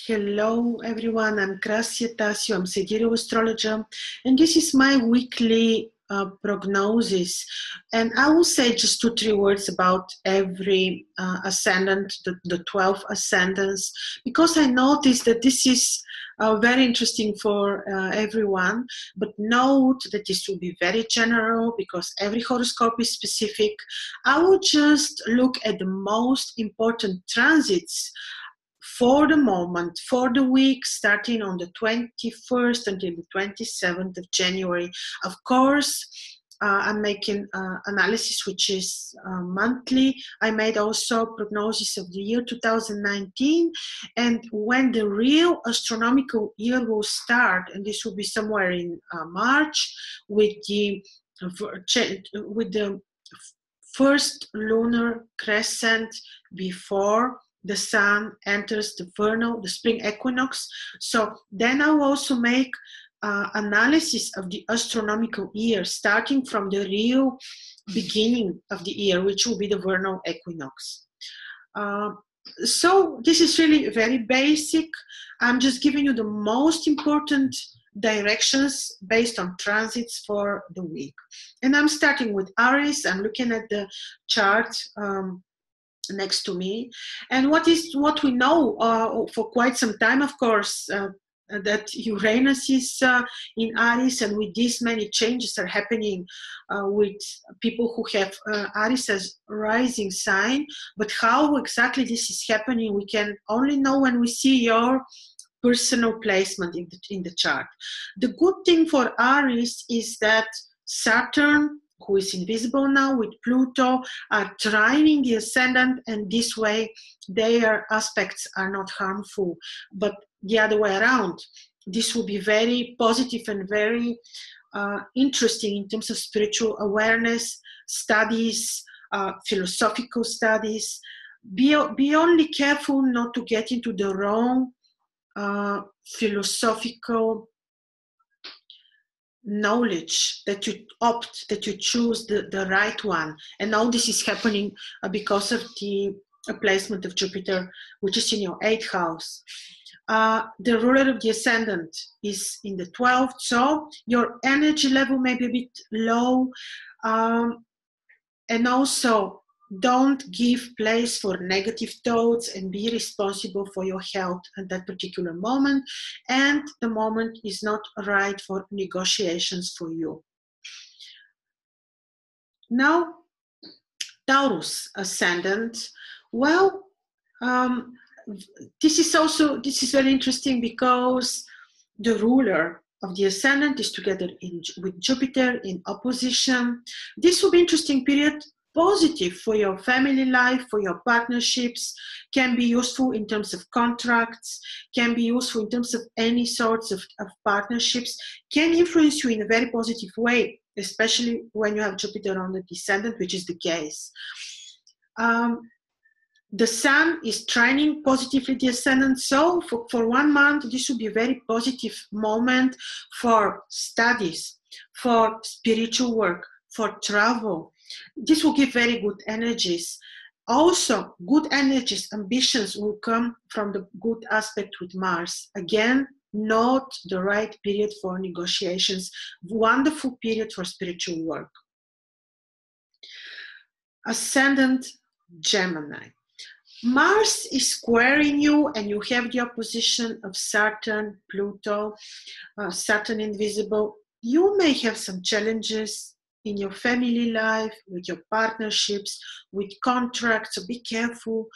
Hello everyone, I'm Krasiattasio, I'm sidereal astrologer, and this is my weekly prognosis. And I will say just 2-3 words about every ascendant, the 12 ascendants, because I noticed that this is very interesting for everyone. But note that this will be very general because every horoscope is specific. I will just look at the most important transits for the moment, for the week, starting on the 21st until the 27th of January. Of course, I'm making analysis which is monthly. I made also prognosis of the year 2019, and when the real astronomical year will start, and this will be somewhere in March, with the first lunar crescent before the sun enters the spring equinox. So then I will also make analysis of the astronomical year, starting from the real beginning of the year, which will be the vernal equinox. So this is really very basic. I'm just giving you the most important directions based on transits for the week. And I'm starting with Aries. I'm looking at the chart next to me, and what we know for quite some time, of course, that Uranus is in Aries, and with these many changes are happening with people who have Aries as rising sign. But how exactly this is happening, we can only know when we see your personal placement in the chart. The good thing for Aries is that Saturn, who is invisible now, with Pluto, are trining the ascendant, and this way their aspects are not harmful. But the other way around, this will be very positive and very interesting in terms of spiritual awareness, studies, philosophical studies. Be only careful not to get into the wrong philosophical knowledge, that you choose the right one. And now this is happening because of the placement of Jupiter, which is in your 8th house. The ruler of the ascendant is in the 12th, so your energy level may be a bit low, and also don't give place for negative thoughts, and be responsible for your health at that particular moment. And the moment is not right for negotiations for you. Now, Taurus ascendant. Well, this is very interesting because the ruler of the ascendant is together with Jupiter in opposition. This will be an interesting period. Positive for your family life, for your partnerships, can be useful in terms of contracts, can be useful in terms of any sorts of partnerships, can influence you in a very positive way, especially when you have Jupiter on the descendant, which is the case. The sun is trining positively the ascendant, so for 1 month, this will be a very positive moment for studies, for spiritual work, for travel. This will give very good energies. Also, good energies, ambitions will come from the good aspect with Mars. Again, not the right period for negotiations. Wonderful period for spiritual work. Ascendant Gemini. Mars is squaring you, and you have the opposition of Saturn, Pluto, Saturn invisible. You may have some challenges in your family life, with your partnerships, with contracts, so be careful.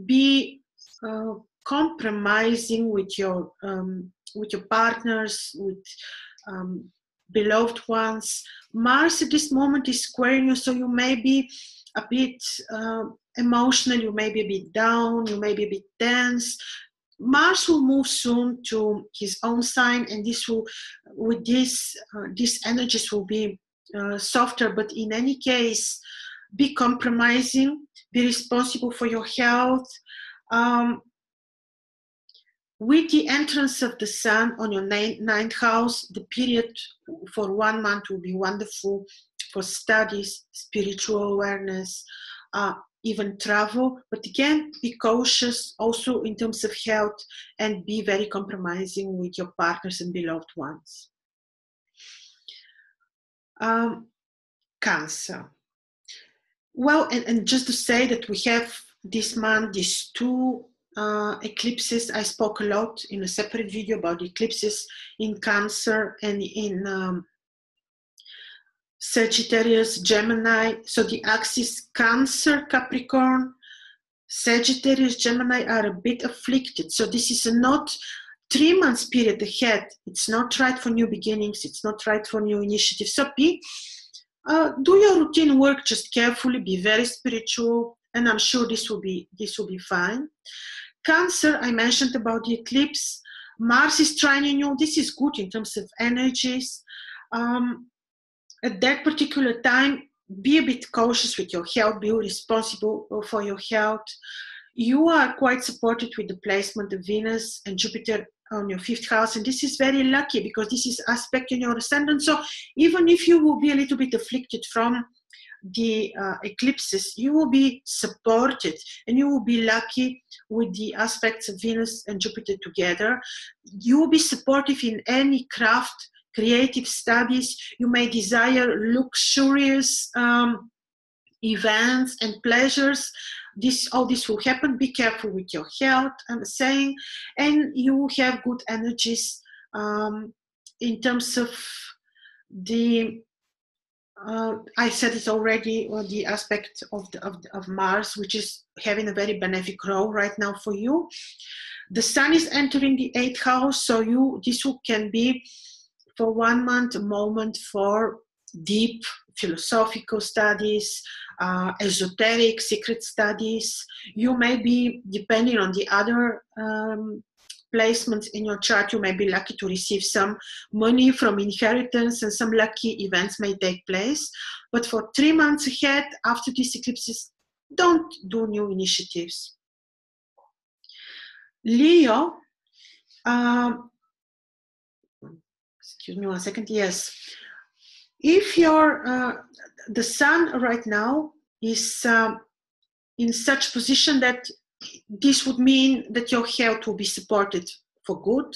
Be compromising with your partners, with beloved ones. Mars at this moment is squaring you, so you may be a bit emotional, you may be a bit down, you may be a bit tense. Mars will move soon to his own sign, and this will, with these energies will be softer. But in any case, be compromising, be responsible for your health. With the entrance of the sun on your 9th house, the period for 1 month will be wonderful for studies, spiritual awareness, even travel. But again, be cautious also in terms of health and be very compromising with your partners and beloved ones. Cancer. Well, and just to say that we have this month these two eclipses. I spoke a lot in a separate video about eclipses in Cancer and in Sagittarius, Gemini. So the axis Cancer, Capricorn, Sagittarius, Gemini are a bit afflicted. So this is not 3 months period ahead. It's not right for new beginnings. It's not right for new initiatives. So do your routine work just carefully. Be very spiritual, and I'm sure this will be fine. Cancer, I mentioned about the eclipse. Mars is trining you. This is good in terms of energies. At that particular time, be a bit cautious with your health. Be responsible for your health. You are quite supported with the placement of Venus and Jupiter on your 5th house, and this is very lucky because this is aspect in your ascendant. So even if you will be a little bit afflicted from the eclipses, you will be supported and you will be lucky with the aspects of Venus and Jupiter together. You will be supportive in any craft, creative studies. You may desire luxurious events and pleasures. All this will happen. Be careful with your health, I'm saying, and you have good energies in terms of the I said it already, the aspect of Mars, which is having a very benefic role right now for you. The Sun is entering the 8th house, so this can be for 1 month a moment for deep philosophical studies, esoteric secret studies. You may be, depending on the other placements in your chart, you may be lucky to receive some money from inheritance, and some lucky events may take place. But for 3 months ahead, after these eclipses, don't do new initiatives. Leo, excuse me 1 second, yes. If the Sun right now is in such position that this would mean that your health will be supported for good.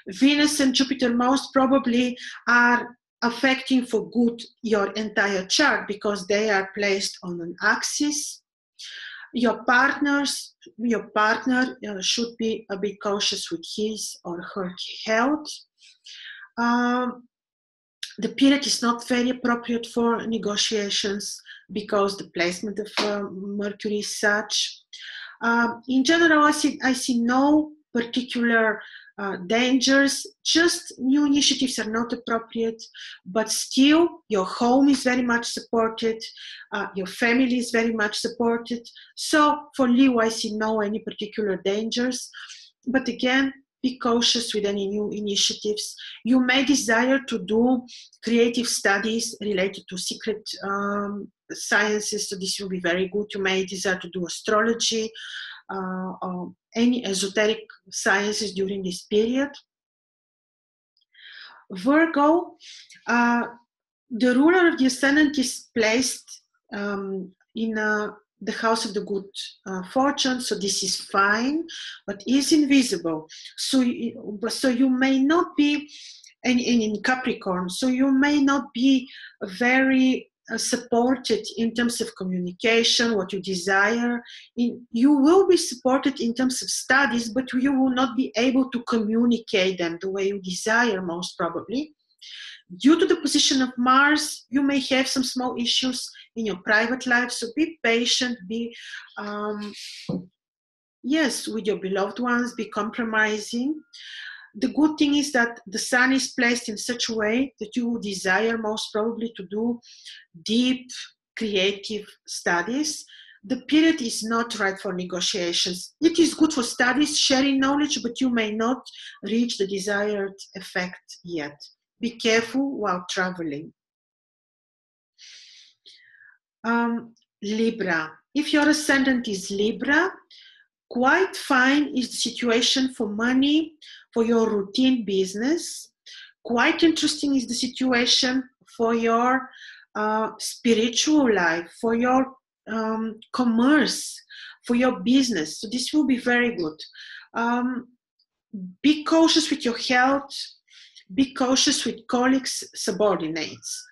Venus and Jupiter most probably are affecting for good your entire chart because they are placed on an axis. Your partner should be a bit cautious with his or her health. The period is not very appropriate for negotiations because the placement of Mercury is such. In general, I see no particular dangers, just new initiatives are not appropriate, but still your home is very much supported, your family is very much supported. So for Leo, I see no any particular dangers, but again, be cautious with any new initiatives. You may desire to do creative studies related to secret sciences, so this will be very good. You may desire to do astrology or any esoteric sciences during this period. Virgo, the ruler of the ascendant is placed in the house of the good fortune, so this is fine, but is invisible. So you may not be, and in Capricorn, so you may not be very supported in terms of communication, what you desire. You will be supported in terms of studies, but you will not be able to communicate them the way you desire, most probably. Due to the position of Mars, you may have some small issues in your private life, so be patient, be, yes, with your beloved ones, be compromising. The good thing is that the Sun is placed in such a way that you desire most probably to do deep creative studies. The period is not right for negotiations. It is good for studies, sharing knowledge, but you may not reach the desired effect yet. Be careful while traveling. Libra. If your ascendant is Libra, quite fine is the situation for money, for your routine business. Quite interesting is the situation for your spiritual life, for your commerce, for your business. So this will be very good. Be cautious with your health. Be cautious with colleagues, subordinates.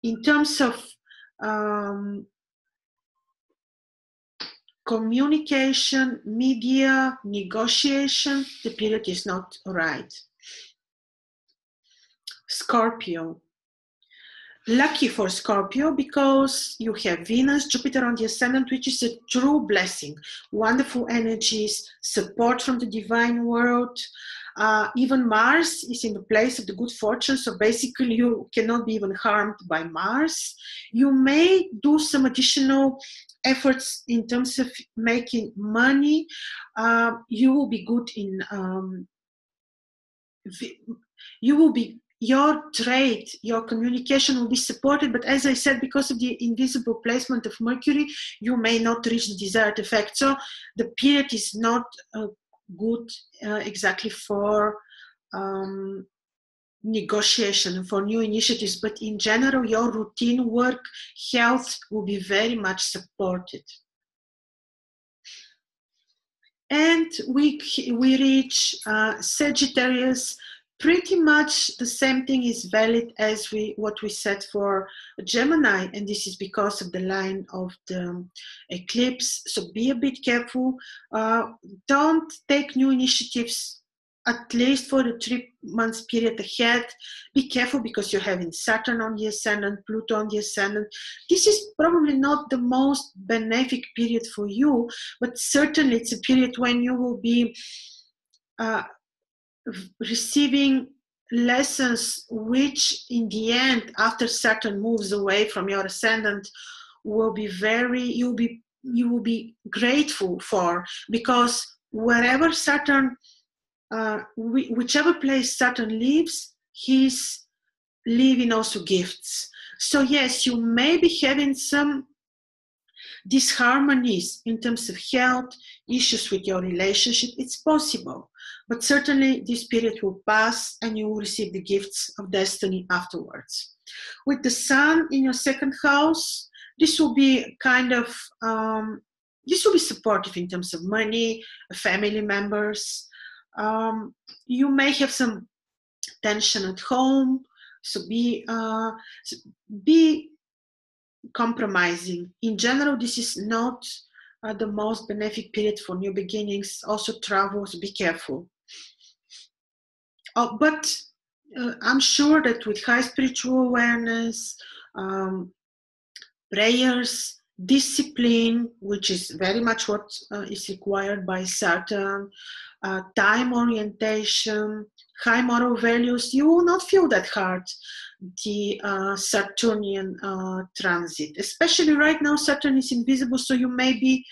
In terms of communication, media, negotiation, the period is not right. Scorpio. Lucky for Scorpio because you have Venus, Jupiter on the ascendant, which is a true blessing. Wonderful energies, support from the divine world. Even Mars is in the place of the good fortune, so basically you cannot be even harmed by Mars. You may do some additional efforts in terms of making money. You will be good in your trade, your communication will be supported, but as I said, because of the invisible placement of Mercury, you may not reach the desired effect. So the period is not good exactly for negotiation, for new initiatives, but in general, your routine work, health will be very much supported. And we reach Sagittarius. Pretty much the same thing is valid as what we said for Gemini, and this is because of the line of the eclipse. So be a bit careful. Don't take new initiatives, at least for the 3 months period ahead. Be careful because you're having Saturn on the ascendant, Pluto on the ascendant. This is probably not the most benefic period for you, but certainly it's a period when you will be receiving lessons which in the end, after Saturn moves away from your ascendant, will be you will be grateful for, because wherever Saturn, whichever place Saturn lives, he's leaving also gifts. So yes, you may be having some disharmonies in terms of health, issues with your relationship. It's possible. But certainly this period will pass and you will receive the gifts of destiny afterwards. With the Sun in your second house, this will be kind of, this will be supportive in terms of money, family members. You may have some tension at home, so be compromising. In general, this is not the most benefic period for new beginnings. Also travels, be careful. But I'm sure that with high spiritual awareness, prayers, discipline, which is very much what is required by Saturn, time orientation, high moral values, you will not feel that hard the Saturnian transit. Especially right now, Saturn is invisible, so you may be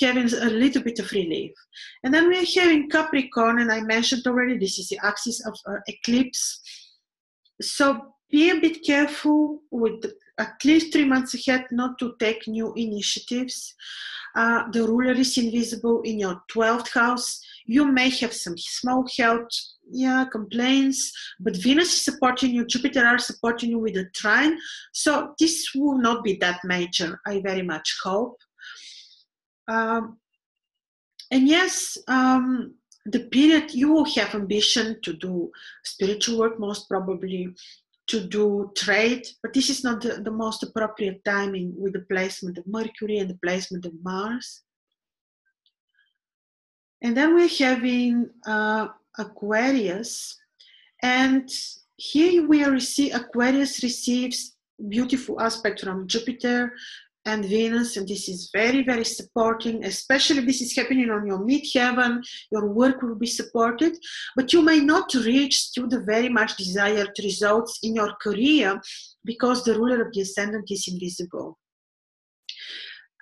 having a little bit of relief. And then we're having Capricorn, and I mentioned already, this is the axis of eclipse. So be a bit careful with at least 3 months ahead not to take new initiatives. The ruler is invisible in your 12th house. You may have some small health complaints, but Venus is supporting you, Jupiter are supporting you with a trine. So this will not be that major, I very much hope. And yes, the period you will have ambition to do spiritual work, most probably to do trade, but this is not the most appropriate timing with the placement of Mercury and the placement of Mars. And then we're having Aquarius, and here we Aquarius receives beautiful aspect from Jupiter and Venus, and this is very, very supporting, especially if this is happening on your midheaven. Your work will be supported, but you may not reach to the very much desired results in your career because the ruler of the ascendant is invisible.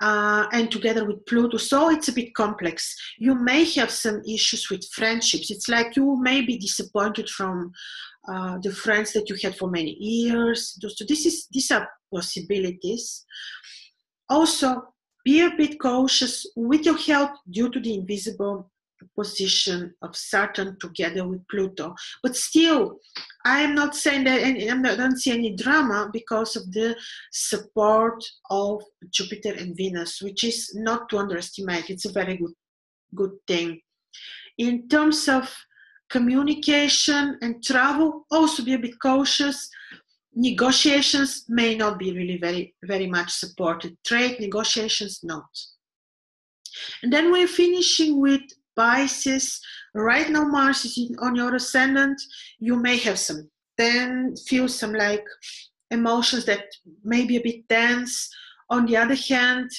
And together with Pluto, so it's a bit complex. You may have some issues with friendships. It's like you may be disappointed from the friends that you had for many years. So these are possibilities. Also, be a bit cautious with your health due to the invisible position of Saturn together with Pluto. But still, I am not saying that, and I don't see any drama because of the support of Jupiter and Venus, which is not to underestimate. It's a very good thing. In terms of communication and travel, also be a bit cautious. Negotiations may not be really very much supported. Trade negotiations, not. And then we're finishing with Pisces. Right now, Mars is on your ascendant. You may have feel some like emotions that may be a bit tense. On the other hand,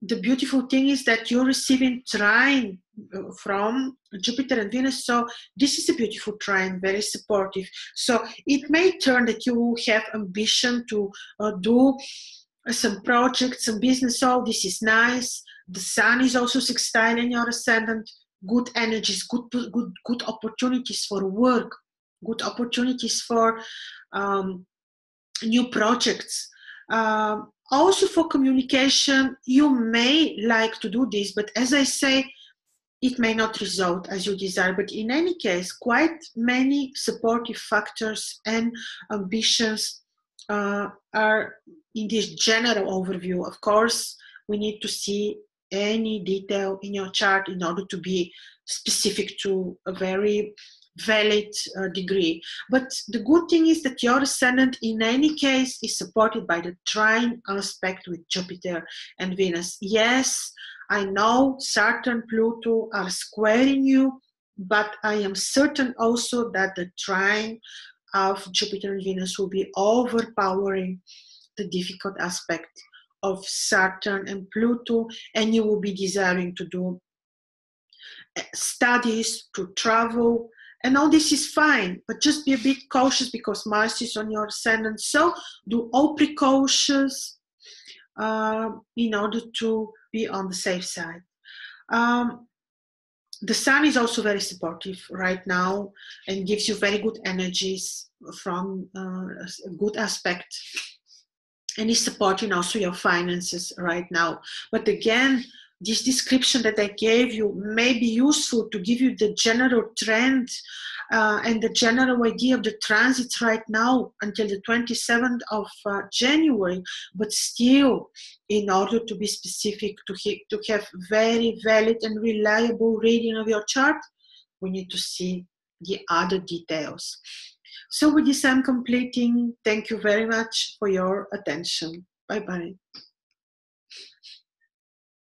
the beautiful thing is that you're receiving trine from Jupiter and Venus. So this is a beautiful trine, very supportive. So it may turn that you have ambition to do some projects, some business. Oh, this is nice. The Sun is also sextile in your ascendant. Good energies, good opportunities for work, good opportunities for new projects. Also for communication, you may like to do this, but as I say, it may not result as you desire. But in any case, quite many supportive factors and ambitions are in this general overview. Of course, we need to see any detail in your chart in order to be specific to a very valid degree. But the good thing is that your ascendant in any case is supported by the trine aspect with Jupiter and Venus. Yes, I know Saturn, Pluto are squaring you, but I am certain also that the trine of Jupiter and Venus will be overpowering the difficult aspect of Saturn and Pluto, and you will be desiring to do studies, to travel, and all this is fine, but just be a bit cautious because Mars is on your ascendant. So do all precautions in order to be on the safe side. The Sun is also very supportive right now and gives you very good energies from a good aspect, and is supporting also your finances right now. But again, this description that I gave you may be useful to give you the general trend and the general idea of the transits right now until the 27th of January. But still, in order to be specific, to have very valid and reliable reading of your chart, we need to see the other details. So with this, I'm completing. Thank you very much for your attention. Bye-bye.